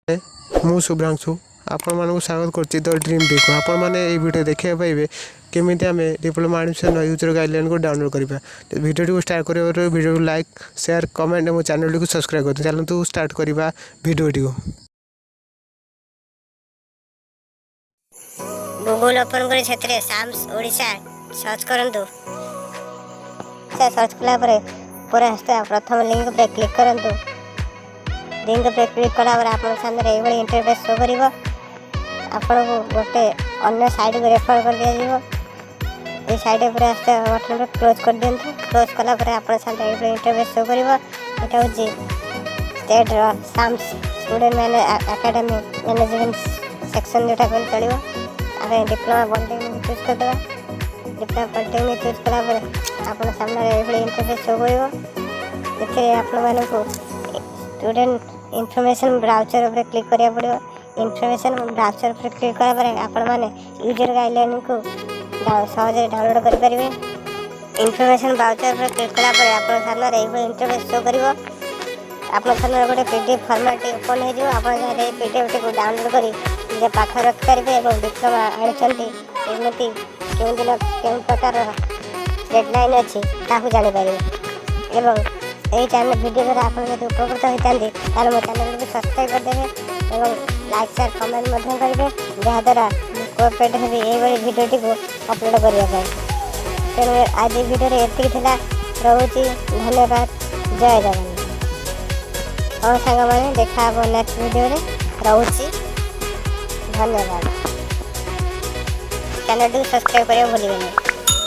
मु शुभ्रांशु आपण मानक स्वागत करछि द ड्रीम डी को। आपण माने ए वीडियो देखिया पाइबे केमिति आमे डिप्लोमा एडमिशन यूजर गाइडलाइन को डाउनलोड करिबा। तो वीडियो को स्टार्ट करबा वीडियो को लाइक शेयर कमेंट और चैनल को सब्सक्राइब कर चलतु स्टार्ट करबा वीडियो को। गूगल ओपन करे क्षेत्र साम्स ओडिशा सर्च करंतु। से सर्च कला परे पूरा हस्ते प्रथम लिंक पे क्लिक करंतु। लिंक पे क्लिक कला पर आपन सामने एभली इंटरफेस शो करिवो। आपन को गोटे अन्य साइट को रेफर कर दिया जीवो। ए साइट पर हस्ते बटन पे क्लोज कर देंतु। क्लोज कला पर आपन सामने एभली इंटरफेस शो करिवो। एटा होची स्टेट साम्स स्टूडेंट एकेडमी मैनेजमेंट सेक्शन जोटा कोन चलिवो। आगे डिप्लोमा पॉलिटेक्निक चूज कर दबा। डिप्लोमा पॉलिटेक्निक चूज कला पर आपन सामने एभली इंटरफेस शो करिवो। एथे आपन माने को स्टूडेंट इनफॉरमेशन ब्राउजर पर क्लिक करिया पड़ियो। इनफॉरमेशन ब्राउजर पर क्लिक करा पर आपण माने यूजर गाइडलाइन को सहज डाउनलोड कर परिबे। इनफॉरमेशन ब्राउजर पर क्लिक कला पर आपण सामने एभली इंटरफेस शो करिवो। आपण सामने गोटे पीडीएफ फॉर्मेट ओपन हे जो आपण जे पीडीएफ को डाउनलोड करी जे पाखर रख परिबे एवं डिप्लोमा आनिचंती एमती केउ दिन केउ प्रकार डेडलाइन अछि ताकू जानि परिबे। एवं এই চ্যানেল ভিডিও দ্বারা আপনারা যদি উপকৃত হইতান্তি তাহলে মো চ্যানেলকে সবস্ক্রাইব କରିଦେବେ এবং লাইক শেয়ার কমেন্ট ମଧ୍ୟ କରିବେ ଯାହାଦ୍ୱାରା କୋପରେଟ୍ ହେବି ଏଇଭଳି ଭିଡ଼ିଓଟିକୁ ଅପଲୋଡ଼ କରିବା ପାଇଁ। ତେଣୁ ଆଜି ଭିଡ଼ିଓରେ ଏତିକି ଥିଲା। ରହୁଛି ଧନ୍ୟବାଦ। ଜୟ ଜଗନ୍ନାଥ। ହଁ ସାଙ୍ଗମାନେ ଦେଖା ହେବ ନେକ୍ସଟ ଭିଡ଼ିଓରେ। ରହୁଛି ଧନ୍ୟବାଦ। ଚ୍ୟାନେଲଟିକୁ ସବସ୍କ୍ରାଇବ କରିବାକୁ ଭୁଲିବେନି।